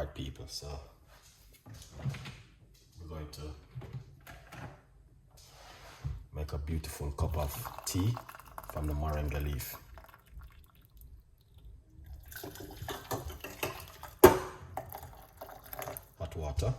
right, people, so we're going to make a beautiful cup of tea from the moringa leaf. Hot water.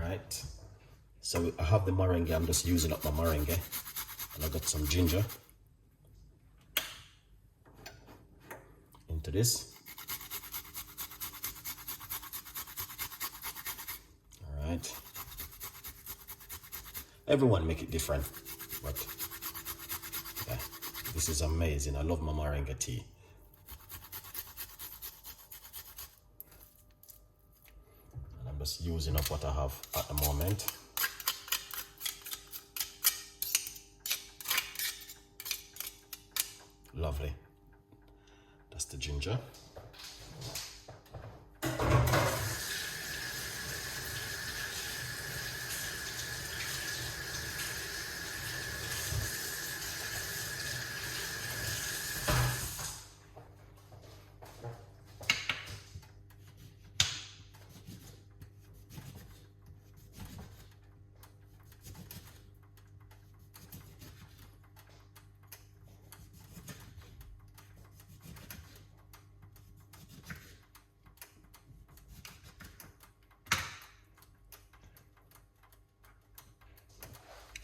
Right, so I have the moringa. I'm just using up my moringa, and I got some ginger into this. All right, everyone make it different, but yeah, this is amazing. I love my moringa tea. Just using up what I have at the moment. Lovely. That's the ginger.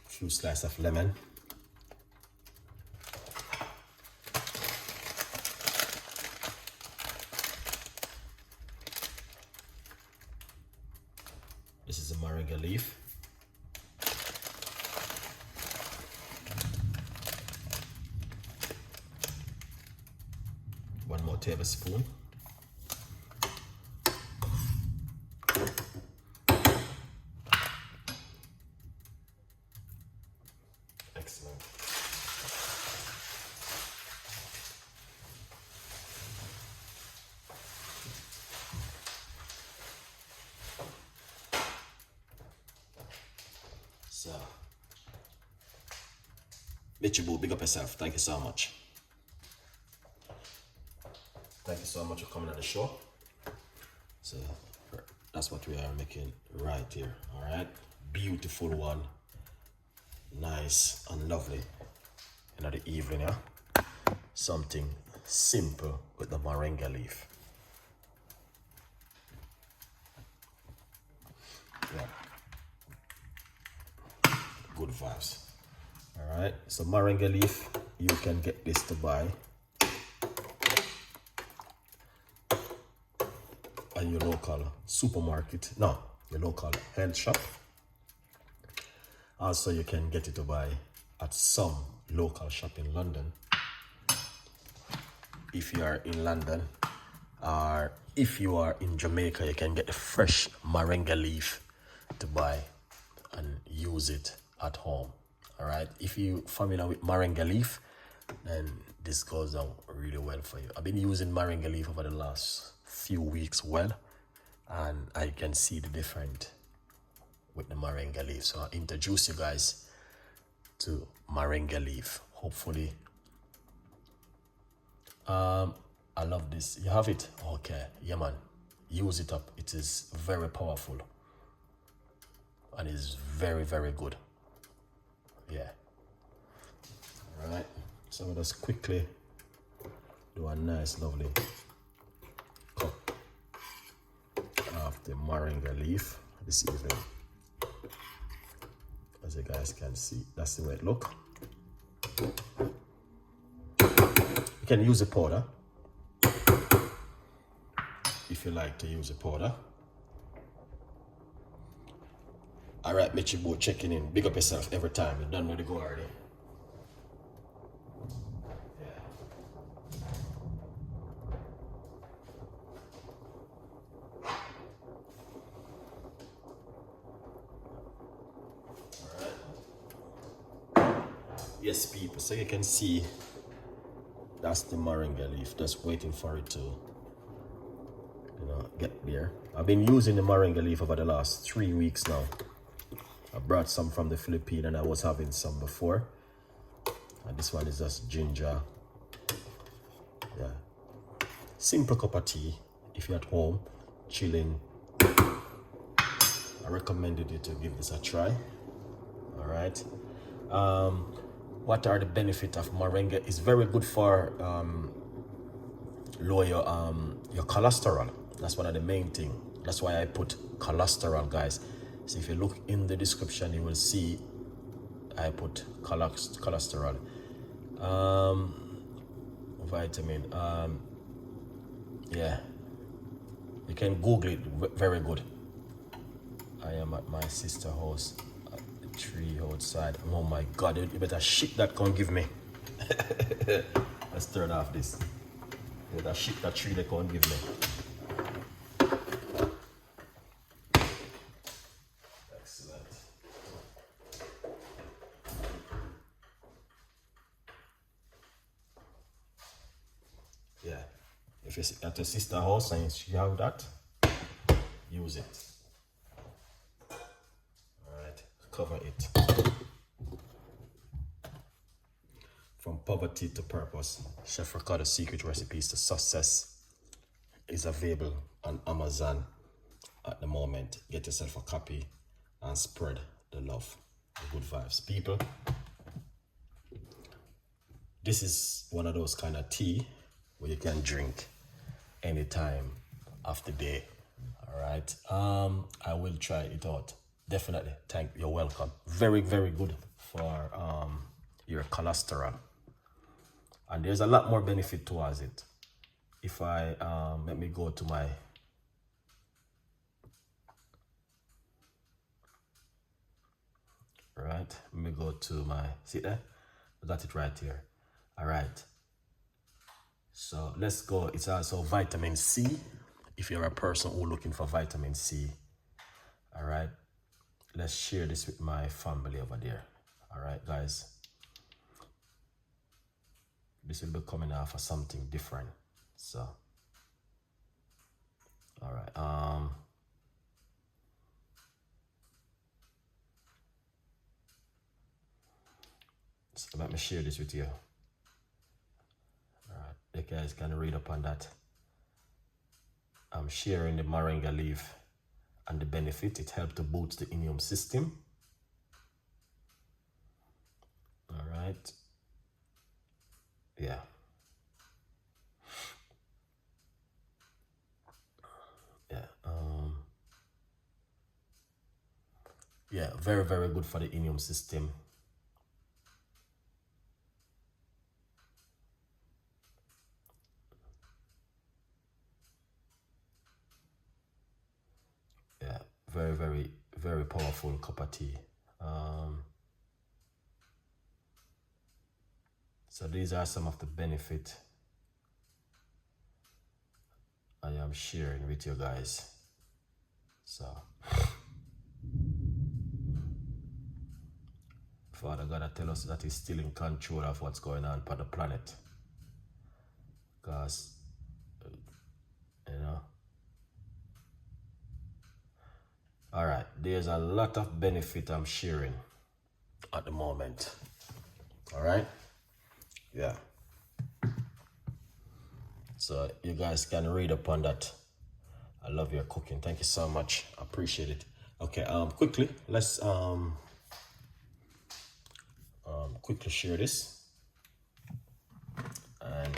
Few slices of lemon. This is a moringa leaf. One more tablespoon. Excellent. So, Bitchy Boo, big up yourself. Thank you so much. Thank you so much for coming on the show. So, that's what we are making right here. All right, beautiful one. Nice and lovely in the evening, yeah? Something simple with the moringa leaf. Yeah. Good vibes. All right, so moringa leaf, you can get this to buy at your local supermarket. No, your local health shop. Also, you can get it to buy at some local shop in London. If you are in London, or if you are in Jamaica, you can get the fresh moringa leaf to buy and use it at home. All right, if you're familiar with moringa leaf, then this goes down really well for you. I've been using moringa leaf over the last few weeks and I can see the difference with the moringa leaf. So I'll introduce you guys to moringa leaf. Hopefully, I love this. You have it? Okay, yeah man, use it up. It is very powerful and is very, very good. Yeah. All right, so we'll just quickly do a nice lovely cup of the moringa leaf this evening. As you guys can see, that's the way it looks. You can use a powder if you like to use a powder. All right, Mitchy Boy checking in. Big up yourself every time. You're done with the go already. Yes, people, so you can see that's the moringa leaf, just waiting for it to, get there. I've been using the moringa leaf over the last 3 weeks now. I brought some from the Philippines and I was having some before. And this one is just ginger. Yeah. Simple cup of tea if you're at home, chilling. I recommended you to give this a try. All right. What are the benefits of moringa? It's very good for lower your cholesterol. That's one of the main things. That's why I put cholesterol, guys. So if you look in the description, you will see I put cholesterol. Vitamin. Yeah. You can Google it. Very good. I am at my sister's house. Tree outside. Oh my god, you better shit that can't give me. Let's turn off this. You better shit that tree they can't give me. Excellent. Yeah. If you're at your sister's house and you have that, use it. Cover it. From poverty to purpose. Chef Ricardo's secret recipes to success is available on Amazon at the moment. Get yourself a copy and spread the love, the good vibes. People, this is one of those kind of tea where you can drink anytime of the day. All right. I will try it out. Definitely. You're welcome. Very, very good for your cholesterol. And there's a lot more benefit towards it. If I let me go to my let me go to my, see there? I got it right here. All right. So let's go. It's also vitamin C. If you're a person who's looking for vitamin C. All right. Let's share this with my family over there. All right, guys. This will be coming out for something different. So, all right. So let me share this with you. All right, you guys can read up on that. I'm sharing the moringa leaf and the benefit. It helps to boost the immune system. All right. Yeah. Yeah. Yeah, very, very good for the immune system. Yeah, very, very, very powerful cup of tea. So these are some of the benefits I am sharing with you guys. So, Father God, tell us that He's still in control of what's going on on the planet. Because, all right, there's a lot of benefit I'm sharing at the moment. All right. Yeah. So you guys can read upon that. I love your cooking. Thank you so much. I appreciate it. Okay, quickly, let's quickly share this and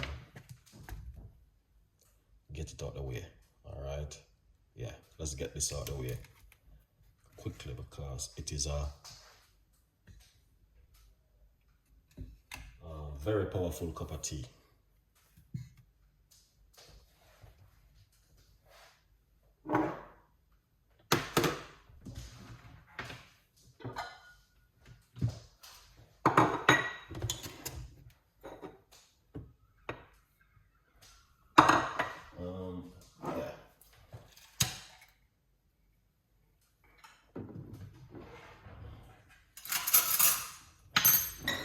get it out of the way. All right. Yeah, let's get this out of the way quickly because it is very powerful cup of tea. Yeah.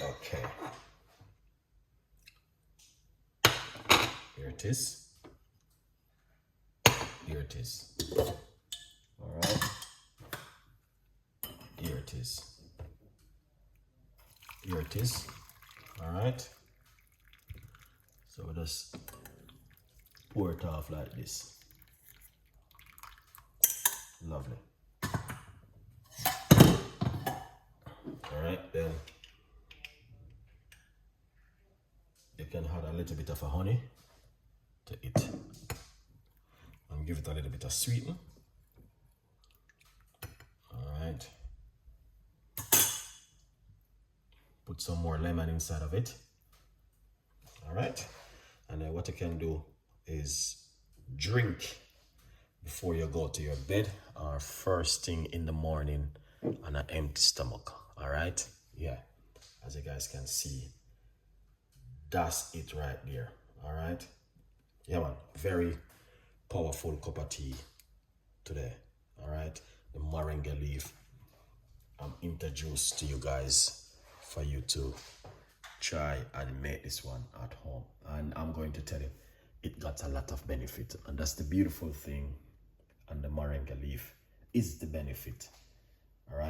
Okay. Here it is. Here it is. All right. Here it is. Here it is. All right. So we just pour it off like this. Lovely. All right, then you can add a little bit of a honey to it and give it a little bit of sweeten. All right. Put some more lemon inside of it. All right. And then what you can do is drink before you go to your bed or first thing in the morning on an empty stomach. All right. Yeah. As you guys can see, that's it right there. All right. Yeah, man. Very powerful cup of tea today. All right. The moringa leaf. I'm introduced to you guys for you to try and make this one at home. And I'm going to tell you, it got a lot of benefit. And that's the beautiful thing. And the moringa leaf is the benefit. All right.